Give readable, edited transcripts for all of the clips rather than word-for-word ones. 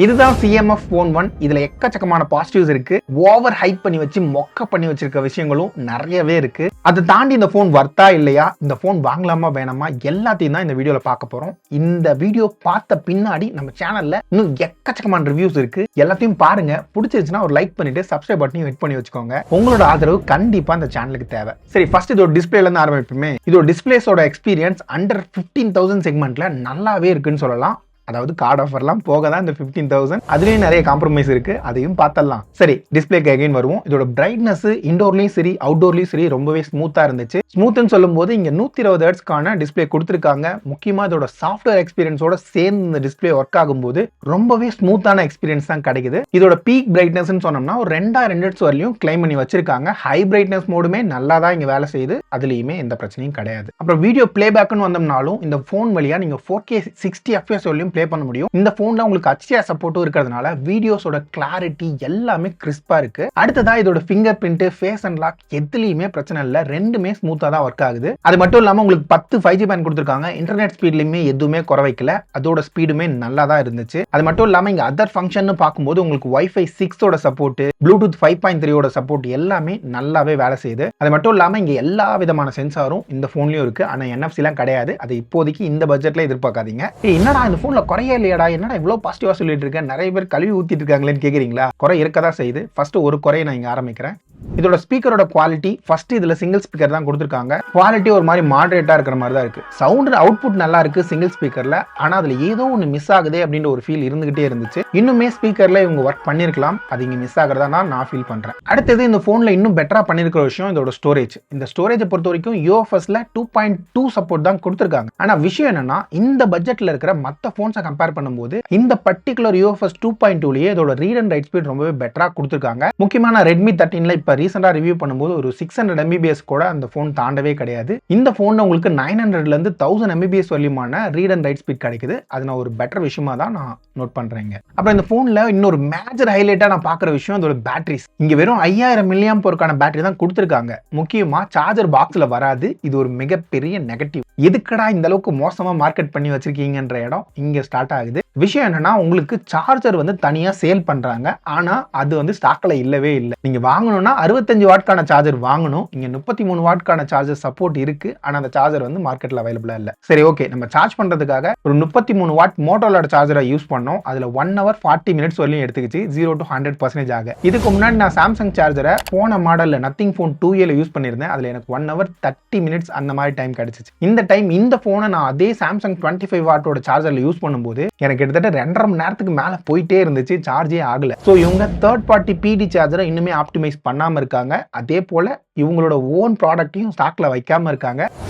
இதுதான் CMF Phone 1. இதுல எக்கச்சக்கமான பாசிட்டிவ்ஸ் இருக்கு. ஓவர் ஹைப் பண்ணி வச்சு மொக்க பண்ணி வச்சிருக்க விஷயங்களும் நிறையவே இருக்கு. அதை தாண்டி இந்த போன் வர்த்தா இல்லையா, இந்த போன் வாங்கலாமா வேணாமா, எல்லாத்தையும் தான் இந்த வீடியோல பார்க்க போறோம். இந்த வீடியோ பார்த்த பின்னாடி நம்ம சேனல்ல இன்னும் எக்கச்சக்கமான ரிவ்யூஸ் இருக்கு. எல்லாத்தையும் பாருங்க. பிடிச்சிருச்சுன்னா ஒரு லைக் பண்ணிட்டு சப்ஸ்கிரைப் பட்டனையும் ஹிட் பண்ணி வச்சுக்கோங்க. உங்களோட ஆதரவு கண்டிப்பா இந்த சேனலுக்கு தேவை. சரி, ஃபர்ஸ்ட் இதோட டிஸ்பிளேல இருந்து ஆரம்பிப்போமே. இதோட டிஸ்பிளேஸோட எக்ஸ்பீரியன்ஸ் அண்டர் 15,000 செக்மெண்ட்ல நல்லாவே இருக்குன்னு சொல்லலாம். அதாவது கார்டு ஆஃபர்லாம் போக தான் இந்த 15,000. அதுலயும் நிறைய காம்ப்ரமைஸ் இருக்கு, அதையும் பார்த்தலாம். சரி, டிஸ்பிளேக்கு அகைன் வருவோம். இதோட பிரைட்னஸ் இன்டோர்லயும் சரி அவுட்டோர்லயும் சரி ரொம்பவே ஸ்மூத்தா இருந்துச்சு. ஸ்மூத்னு சொல்லும் போது இங்க 120 ஹெர்ட்ஸ்க்கான டிஸ்பிளே கொடுத்துருக்காங்க. முக்கியமா இதோட சாஃப்ட்வேர் எக்ஸ்பீரியன்ஸோட சேர்ந்து இந்த டிஸ்பிளே ஒர்க் ஆகும்போது ரொம்பவே ஸ்மூத்தான எக்ஸ்பீரியன்ஸ் தான் கிடைக்குது. இதோட பீக் பிரைட்னஸ் சொன்னோம்னா ஒரு 2000 ஹெர்ட்ஸ் வரையும் கிளைம் பண்ணி வச்சிருக்காங்க. ஹை பிரைட்னஸ் மோடுமே நல்லா தான் இங்க வேலை செய்யுது, அதுலயுமே எந்த பிரச்சனையும் கிடையாது. அப்புறம் வீடியோ பிளேபேக்னு வந்தோம்னாலும் இந்த போன் வழியா நீங்க 4K 60 fps வரையும் ப்ளே பண்ண முடியும். இந்த போன்ல உங்களுக்கு HDR சப்போர்ட்டும் இருக்கிறதுனால வீடியோஸோட கிளாரிட்டி எல்லாமே கிறிஸ்பா இருக்கு. அடுத்ததா இதோட ஃபிங்கர் பிரிண்ட், ஃபேஸ் அன்லாக் எதுலயுமே பிரச்சனை இல்ல, ரெண்டுமே ஸ்மூத்தா தான் ஒர்க் ஆகுது. அது மட்டும் இல்லாம உங்களுக்கு 10 5G பேண்ட் கொடுத்திருக்காங்க. இன்டர்நெட் ஸ்பீட்லயுமே எதுவுமே குறைக்கல, அதோட ஸ்பீடுமே நல்லா தான் இருந்துச்சு. அது மட்டும் இல்லாம இங்க அதர் ஃபங்க்ஷன் பார்க்கும்போது உங்களுக்கு Wi-Fi 6 சப்போர்ட், Bluetooth 5.3 சப்போர்ட் எல்லாமே நல்லாவே வேலை செய்யுது. அது மட்டும் இல்லாம இங்க எல்லா விதமான சென்சாரும் இந்த போன்லயும் இருக்கு. ஆனா NFC எல்லாம் கிடையாது. அது இப்போதைக்கு இந்த பட்ஜெட்ல எதிர்பார்க்காதீங்க. என்னடா இந்த போன்ல குறைய இல்லையடா, என்னடா இவ்வளவு பாசிட்டிவா சொல்லிட்டு இருக்கேன், நிறைய பேர் கழுவி ஊத்திட்டு இருக்காங்களேன்னு கேக்குறீங்களா? குறை இருக்கதான் செய்யுது. ஃபர்ஸ்ட் ஒரு குறையை நான் இங்க ஆரம்பிக்கிறேன். இதோட ஸ்பீக்கரோட குவாலிட்டி ஃபர்ஸ்ட் இதுல சிங்கிள் ஸ்பீக்கர் தான் கொடுத்திருக்காங்க. குவாலிட்டி ஒரு மாதிரி மாடரேட்டா இருக்கிற மாதிரி தான் இருக்கு. சவுண்ட் அவுட்புட் நல்லா இருக்கு சிங்கிள் ஸ்பீக்கர்ல, ஆனா அதுல ஏதோ ஒன்னு மிஸ் ஆகுதே அப்படின்ற ஒரு ஃபீல் இருந்துகிட்டே இருந்துச்சு. இன்னுமே ஸ்பீக்கர்ல இவங்க ஒர்க் பண்ணிருக்கலாம், அது இங்க மிஸ் ஆகிறதா நான் ஃபீல் பண்றேன். அடுத்தது இந்த போன்ல இன்னும் பெட்டரா பண்ணிருக்கிற விஷயம் இதோட ஸ்டோரேஜ். இந்த ஸ்டோரேஜை பொறுத்த வரைக்கும் UFSல 2.2 சப்போர்ட் தான் கொடுத்திருக்காங்க. ஆனா விஷயம் என்னன்னா, இந்த பட்ஜெட்ல இருக்கிற மத்த போன்ஸை கம்பேர் பண்ணும்போது இந்த பர்டிகுலர் UFS 2.2லயே இதோட ரீட் அண்ட் ரைட் ஸ்பீட் ரொம்பவே பெட்டரா கொடுத்திருக்காங்க. முக்கியமான Redmi 13ல இப்ப ரீசெண்டா ரிவ்யூ பண்ணும்போது ஒரு 600 mbps கூட அந்த போன் தாண்டவே கிடையாது. இந்த போன்ல உங்களுக்கு 900ல இருந்து 1000 mbps வரையுமான ரீட் அண்ட் ரைட் ஸ்பீட் கிடைக்குது. அது நான் ஒரு பெட்டர் விஷயமா தான் நான் நோட் பண்றேங்க. அப்புறம் இந்த போன்ல இன்னொரு மேஜர் ஹைலைட்டா நான் பாக்குற விஷயம் இதோட பேட்டரிஸ். இங்க வெறும் 5000 mAh பேட்டரி தான் கொடுத்திருக்காங்க. முக்கியமா சார்ஜர் பாக்ஸ்ல வராது. இது ஒரு மிகப்பெரிய நெகட்டிவ். எதுக்கடா இந்த அளவுக்கு மோசமா மார்க்கெட் பண்ணி வச்சிருக்கீங்கன்ற இடம் இங்க ஸ்டார்ட் ஆகுது. விஷயம் என்னன்னா, உங்களுக்கு சார்ஜர் வந்து தனியா சேல் பண்றாங்க, ஆனா அது வந்து ஸ்டாக்ல இல்லவே இல்லை. நீங்க வாங்கணும்னா 65 வாட்கான சார்ஜர் வாங்கணும். இங்க 33 வாட்கான சார்ஜர் சப்போர்ட் இருக்கு, ஆனா அந்த சார்ஜர் வந்து மார்க்கெட்ல அவைலபிளா இல்ல. சரி, ஓகே, நம்ம சார்ஜ் பண்றதுக்காக ஒரு 33 வாட் மோட்டோரோட சார்ஜரை யூஸ் பண்ணோம். அதுல 1 hour 40 minutes வரையும் எடுத்துக்கிச்சு 0 to 100% ஆக. இதுக்கு முன்னாடி நான் சாம்சங் சார்ஜரை போன மாடல்ல நத்திங் போன் 2A யூஸ் பண்ணிருந்தேன். அதுல எனக்கு 1 hour 30 minutes அந்த மாதிரி டைம் கிடைச்சிச்சு. இந்த டைம் இந்த போனை நான் அதே சாம்சங் 25 வாட்டோட சார்ஜர்ல யூஸ் பண்ணும்போது எனக்கு கிட்டத்தட்ட 2.5 மணி நேரத்துக்கு மேல போயிட்டே இருந்துச்சு, சார்ஜே ஆகல. சோ இவங்க தேர்ட் பார்ட்டி PD சார்ஜரை இன்னுமே ஆப்டிமைஸ் பண்ணாம இருக்காங்க. அதே போல இவங்களோட ஓன் ப்ராடக்ட்டையும் ஸ்டாக்ல வைக்காம இருக்காங்க.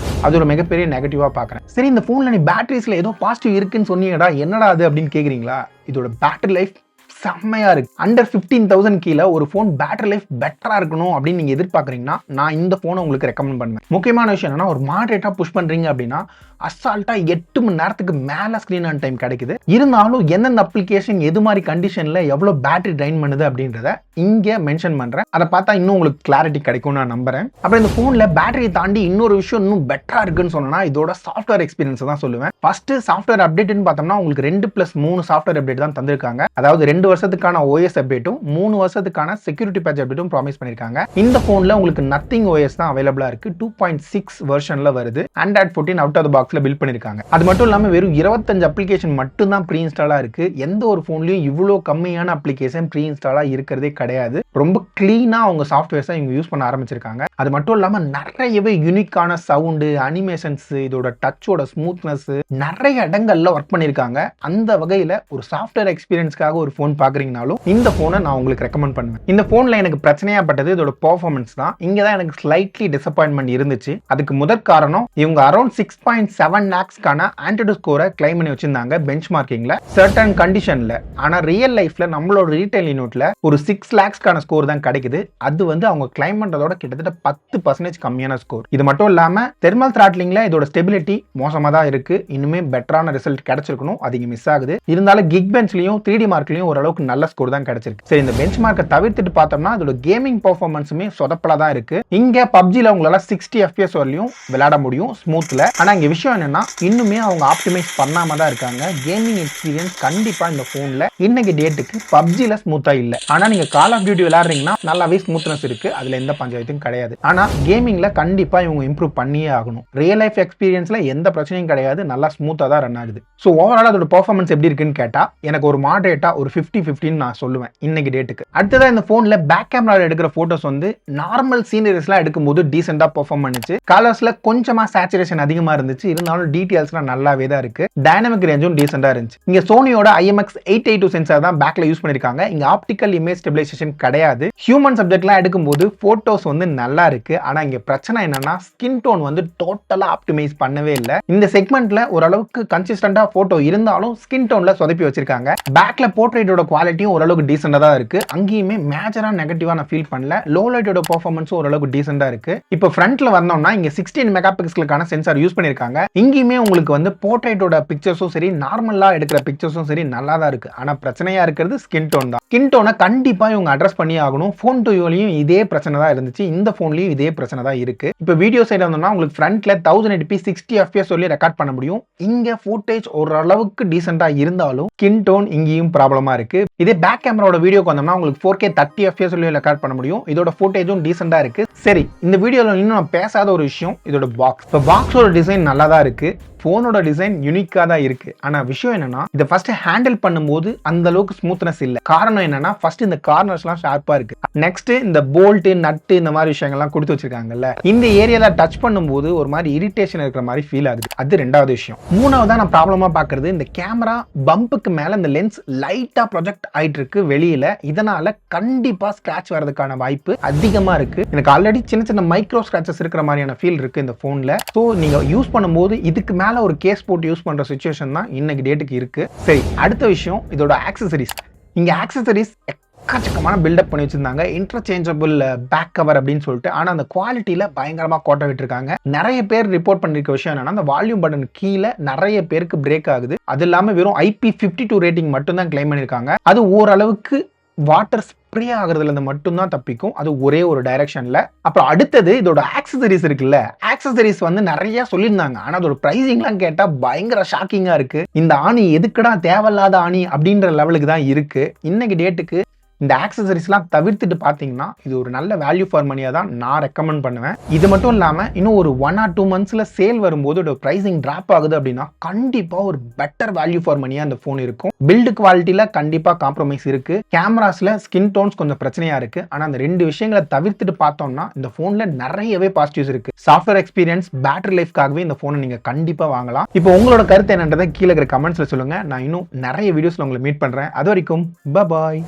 அது ஒரு மிகப்பெரிய நெகட்டிவா பாக்குறேன். சரி, இந்த போன்ல நீ பேட்டரிஸ்ல ஏதோ பாசிட்டிவ் இருக்குன்னு சொன்னீங்கடா, என்னடா அது அப்படின்னு கேக்குறீங்களா? இதோட பேட்டரி லைஃப் செம்மையா இருக்கு. அண்டர் 15,000 கீழே ஒரு போன் பேட்டரி லைஃப் பெட்டரா இருக்கணும் அப்படின்னு நீங்க எதிர்பார்க்கறீங்கன்னா நான் இந்த போனை உங்களுக்கு ரெக்கமெண்ட் பண்ணுவேன். முக்கியமான விஷயம் என்னன்னா, ஒரு மாடரேட்டா புஷ் பண்றீங்க அப்படின்னா அசால்ட்டா 8 மணி நேரத்துக்கு மேல ஸ்கிரீன் ஆன் டைம் கிடைக்குது. இருந்தாலும் எந்தெந்த அப்ளிகேஷன் எது மாதிரி கண்டிஷன்ல எவ்வளவு பேட்டரி ட்ரைன் பண்ணுது அப்படின்றத இங்க மென்ஷன் பண்றேன். அதை பார்த்தா இன்னும் உங்களுக்கு கிளாரிட்டி கிடைக்கும் நான் நம்புறேன். அப்புறம் இந்த போன்ல பேட்டரி தாண்டி இன்னொரு விஷயம் இன்னும் பெட்டரா இருக்குன்னு சொன்னா இதோட சாஃப்ட்வேர் எக்ஸ்பீரியன்ஸ் தான் சொல்லுவேன். ஃபர்ஸ்ட் சாஃப்ட்வேர் அப்டேட்னு பார்த்தோம்னா உங்களுக்கு 2+3 சாஃப்ட்வேர் அப்டேட் தான் தந்திருக்காங்க. அதாவது 2 வருஷத்துக்கான OS அப்டேட்டும் 3 வருஷத்துக்கான செக்யூரிட்டி பேட்ச் அப்டேட்டும் ப்ராமிஸ் பண்ணிருக்காங்க. இந்த போன்ல உங்களுக்கு நத்திங் OS தான் அவைலபிளா இருக்கு. 2.6 வெர்ஷன்ல வருது. Android 14 அவுட் ஆஃப் தி பாக்ஸ்ல பில்ட் பண்ணிருக்காங்க. அது மட்டும் இல்லாம வெறும் 25 அப்ளிகேஷன் மட்டும் தான் ப்ரீ இன்ஸ்டாலா இருக்கு. எந்த ஒரு போன்லயும் இவ்வளவு கம்மியான அப்ளிகேஷன் ப்ரீ இன்ஸ்டாலா இருக்கிறதே கிடையாது. ரொம்ப கிளீனா அவங்க சாஃப்ட்வேர்ஸை இவங்க யூஸ் பண்ண ஆரம்பிச்சிருக்காங்க. அது மட்டும் இல்லாம நிறையவே யூனிக்கான சவுண்ட், அனிமேஷன்ஸ், இதோட டச்சோட ஸ்மூத்னஸ் நிறைய இடங்கள்ல ஒர்க் பண்ணிருக்காங்க. அந்த வகையில ஒரு சாஃப்ட்வேர் எக்ஸ்பீரியன்ஸ்க்காக ஒரு போன் பாக்குறீங்கனாலும் இந்த போனை நான் உங்களுக்கு ரெக்கமெண்ட் பண்ணுவேன். இந்த போன்ல எனக்கு பிரச்சனையா பட்டது இதோட பெர்ஃபார்மன்ஸ் தான். இங்க தான் எனக்கு ஸ்லைட்லி டிசப்பாயின்மெண்ட் இருந்துச்சு. அதுக்கு முதற் காரணம் இவங்க அரௌண்ட் 6.7 lakhsக்கான ஆன்டிடூ ஸ்கோரை கிளைம் பண்ணி வச்சிருந்தாங்க பெஞ்ச் மார்க்கிங்ல சர்டன் கண்டிஷன்ல. ஆனா ரியல் லைஃப்ல நம்மளோட ரீட்டைல் யூனிட்ல ஒரு 6 lakhsக்கான கம்மியான ஸ்கோர் தான் கிடைக்குது. அது வந்து அவங்க கிளைம் பண்றதோட கிட்டத்தட்ட 10% கம்மியான ஸ்கோர். இது மட்டும் இல்லாம தெர்மல் த்ராட்லிங்ல இதோட ஸ்டெபிலிட்டி மோசமா தான் இருக்கு. இன்னுமே பெட்டரான ரிசல்ட் கிடைச்சிருக்கணும், அது இங்க மிஸ் ஆகுது. இருந்தாலும் கிக் பெஞ்ச்லயும் 3D மார்க்லயும் ஓரளவுக்கு நல்ல ஸ்கோர் தான் கிடைச்சிருக்கு. சரி, இந்த பெஞ்ச் மார்க்கை தவிர்த்துட்டு பார்த்தோம்னா அதோட கேமிங் பெர்ஃபார்மன்ஸுமே சொதப்பலா தான் இருக்கு. இங்க பப்ஜில உங்களால 60 FPS வரலையும் விளையாட முடியும் ஸ்மூத்ல. ஆனா இங்க விஷயம் என்னன்னா இன்னுமே அவங்க ஆப்டிமைஸ் பண்ணாம தான் இருக்காங்க. கேமிங் எக்ஸ்பீரியன்ஸ் கண்டிப்பா இந்த போன்ல இன்னைக்கு டேட்டுக்கு பப்ஜில ஸ்மூத்தா இல்ல. ஆனா நீங்க கால் ஆஃப் டியூட்டி விளையாடுறீங்கன்னா நல்லாவே ஸ்மூத்னஸ் இருக்கு, அதுல எந்த பஞ்சாயத்தும் கிடையாது. ஆனா கேமிங்ல கண்டிப்பா இவங்க இம்ப்ரூவ் பண்ணியே ஆகணும். ரியல் லைஃப் எக்ஸ்பீரியன்ஸ்ல எந்த பிரச்சனையும் கிடையாது, நல்லா ஸ்மூத்தா தான் ரன் ஆகுது. ஸோ ஓவரால் அதோட பெர்ஃபார்மன்ஸ் எப்படி இருக்குன்னு கேட்டா எனக்கு ஒரு மாடரேட்டா ஒரு 50-50 நான் சொல்லுவேன் இன்னைக்கு டேட்டுக்கு. அடுத்ததா இந்த போன்ல பேக் கேமரால எடுக்கிற போட்டோஸ் வந்து நார்மல் சீனரிஸ்லாம் எடுக்கும்போது டீசெண்டா பெர்ஃபார்ம் பண்ணுச்சு. கலர்ஸ்ல கொஞ்சமா சேச்சுரேஷன் அதிகமா இருந்துச்சு, இருந்தாலும் டீடைல்ஸ்லாம் நல்லாவே தான் இருக்கு. டைனமிக் ரேஞ்சும் டீசெண்டா இருந்துச்சு. இங்க சோனியோட IMX882 சென்சார் தான் பேக்ல யூஸ் பண்ணிருக்காங்க. இங்க ஆப்டிக்கல் இமேஜ் ஸ்டெபிலைசேஷன் கிடையாது. ஹியூமன் சப்ஜெக்ட்லாம் எடுக்கும்போது போட்டோஸ் வந்து நல்லா இருக்கு. ஆனா இங்க பிரச்சனை என்னன்னா ஸ்கின் டோன் வந்து டோட்டலா ஆப்டிமைஸ் பண்ணவே இல்லை. இந்த செக்மெண்ட்ல ஓரளவுக்கு கன்சிஸ்டன்டா போட்டோ இருந்தாலும் ஸ்கின் டோன்ல சொதப்பி வச்சிருக்காங்க. பேக்ல போர்ட்ரேட்டோட குவாலிட்டியும் ஓரளவுக்கு டீசெண்டா தான் இருக்கு. அங்கேயுமே மேஜரா நெகட்டிவா நான் ஃபீல் பண்ணல. லோ லைட்டோட பெர்ஃபார்மன்ஸும் ஓரளவுக்கு டீசெண்டா இருக்கு. இப்போ ஃப்ரண்ட்ல வந்தோம்னா இங்க 16 மெகா பிக்சலுக்கான சென்சார் யூஸ் பண்ணிருக்காங்க. இங்கேயுமே உங்களுக்கு வந்து போர்ட்ரேட்டோட பிக்சர்ஸும் சரி, நார்மலா எடுக்கிற பிக்சர்ஸும் சரி நல்லா தான் இருக்கு. ஆனா பிரச்சனையா இருக்கிறது ஸ்கின் டோன் தான். ஸ்கின் டோனை கண்டிப்பா இவங்க அட்ரஸ் பண்ணி ஆகணும். ஃபோன் டு யூலையும் இதே பிரச்சனை தான் இருந்துச்சு, இந்த போன்லயும் இதே பிரச்சனை தான் இருக்கு. இப்போ வீடியோ சைடு வந்தோம்னா உங்களுக்கு ஃப்ரண்ட்ல 1080p 60 FPS சொல்லி ரெக்கார்ட் பண்ண முடியும். இங்க ஃபுட்டேஜ் ஓரளவுக்கு டீசெண்டா இருந்தாலும் ஸ்கின் டோன் இங்கேயும் ப்ராப்ளமா இருக்கு. இதே பேக் கேமராவோட வீடியோக்கு வந்தோம்னா உங்களுக்கு 4K 30 FPS சொல்லி ரெக்கார்ட் பண்ண முடியும். இதோட ஃபுட்டேஜும் டீசெண்டா இருக்கு. சரி, இந்த வீடியோல இன்னும் நான் பேசாத ஒரு விஷயம் இதோட பாக்ஸ். இப்போ பாக்ஸோட டிசைன் நல்லா தான் இருக்கு, போனோட டிசைன் யூனிக்கா தான் இருக்கு. ஆனா விஷயம் என்னன்னா இதை ஃபர்ஸ்ட் ஹேண்டில் பண்ணும்போது அந்த அளவுக்கு ஸ்மூத்னஸ் இல்ல. காரணம் என்னன்னா ஃபர்ஸ்ட் இந்த கார்னர்ஸ்லாம் ஷார்ப்பா இருக்கு. நெக்ஸ்ட் இந்த போல்ட் நட்டு இந்த மாதிரி விஷயங்கள்லாம் கொடுத்து வச்சிருக்காங்கல்ல, இந்த ஏரியால டச் பண்ணும்போது ஒரு மாதிரி இரிட்டேஷன் இருக்கிற மாதிரி ஃபீல் ஆகுது. அது ரெண்டாவது விஷயம். மூணாவதா நான் ப்ராப்ளமா பாக்குறது இந்த கேமரா பம்புக்கு மேல இந்த லென்ஸ் லைட்டா ப்ரொஜெக்ட் ஆயிட்டு இருக்கு வெளியில. இதனால கண்டிப்பா ஸ்கிராட்ச் வரதுக்கான வாய்ப்பு அதிகமா இருக்கு. எனக்கு ஆல்ரெடி சின்ன சின்ன மைக்ரோ ஸ்கிராச்சஸ் இருக்கிற மாதிரியான ஃபீல் இருக்கு இந்த போன்ல. ஸோ நீங்க யூஸ் பண்ணும்போது இதுக்கு மேல ஒரு கேஸ் போட்டு யூஸ் பண்ற சிச்சுவேஷன் தான் இன்னைக்கு டேட்டுக்கு இருக்கு. சரி, அடுத்த விஷயம் இதோட ஆக்சசரிஸ். இங்க ஆக்சசரிஸ் எக்கச்சக்கமான பில்டப் பண்ணி வச்சிருந்தாங்க. இன்டர்சேஞ்சபிள் பேக் கவர் அப்படின்னு சொல்லிட்டு. ஆனா அந்த குவாலிட்டியில பயங்கரமா கோட்டை விட்டுருக்காங்க. நிறைய பேர் ரிப்போர்ட் பண்ணிருக்க விஷயம் என்னன்னா அந்த வால்யூம் பட்டன் கீழே நிறைய பேருக்கு பிரேக் ஆகுது. அது இல்லாம வெறும் IP52 ரேட்டிங் மட்டும் தான் கிளைம் பண்ணிருக்காங்க. அது ஓரளவுக்கு வாட்டர் ஸ்ப்ரே ஆகுறதுல இருந்து மட்டும்தான் தப்பிக்கும், அது ஒரே ஒரு டைரக்ஷன்ல. அப்புறம் அடுத்தது இதோட ஆக்சசரிஸ் இருக்குல்ல, ஆக்சசரிஸ் வந்து நிறைய சொல்லியிருந்தாங்க. ஆனா அதோட பிரைசிங்லாம் கேட்டா பயங்கர ஷாக்கிங்கா இருக்கு. இந்த ஆணி எதுக்குடா தேவையில்லாத ஆணி அப்படின்ற லெவலுக்கு தான் இருக்கு. இன்னைக்கு டேட்டுக்கு இந்த ஆக்சசரிஸ்லாம் தவிர்த்துட்டு பார்த்தீங்கன்னா இது ஒரு நல்ல வேல்யூ ஃபார் மணியாக தான் நான் ரெக்கமெண்ட் பண்ணுவேன். இது மட்டும் இல்லாமல் இன்னும் ஒரு 1 or 2 monthsல சேல் வரும்போது இதோட ப்ரைசிங் ட்ராப் ஆகுது அப்படின்னா கண்டிப்பாக ஒரு பெட்டர் வேல்யூ ஃபார் மணியாக அந்த ஃபோன் இருக்கும். பில்டு குவாலிட்டியில் கண்டிப்பாக காம்ப்ரமைஸ் இருக்கு. கேமராஸில் ஸ்கின் டோன்ஸ் கொஞ்சம் பிரச்சனையாக இருக்கு. ஆனால் அந்த ரெண்டு விஷயங்களை தவிர்த்துட்டு பார்த்தோம்னா இந்த ஃபோனில் நிறையவே பாசிட்டிவ்ஸ் இருக்கு. சாஃப்ட்வேர் எக்ஸ்பீரியன்ஸ், பேட்டரி லைஃப்காகவே இந்த ஃபோனை நீங்கள் கண்டிப்பாக வாங்கலாம். இப்போ உங்களோட கருத்து என்னன்றதை கீழே இருக்கிற கமெண்ட்ஸில் சொல்லுங்க. நான் இன்னும் நிறைய வீடியோஸில் உங்களை மீட் பண்ணுறேன். அது வரைக்கும் பாய்.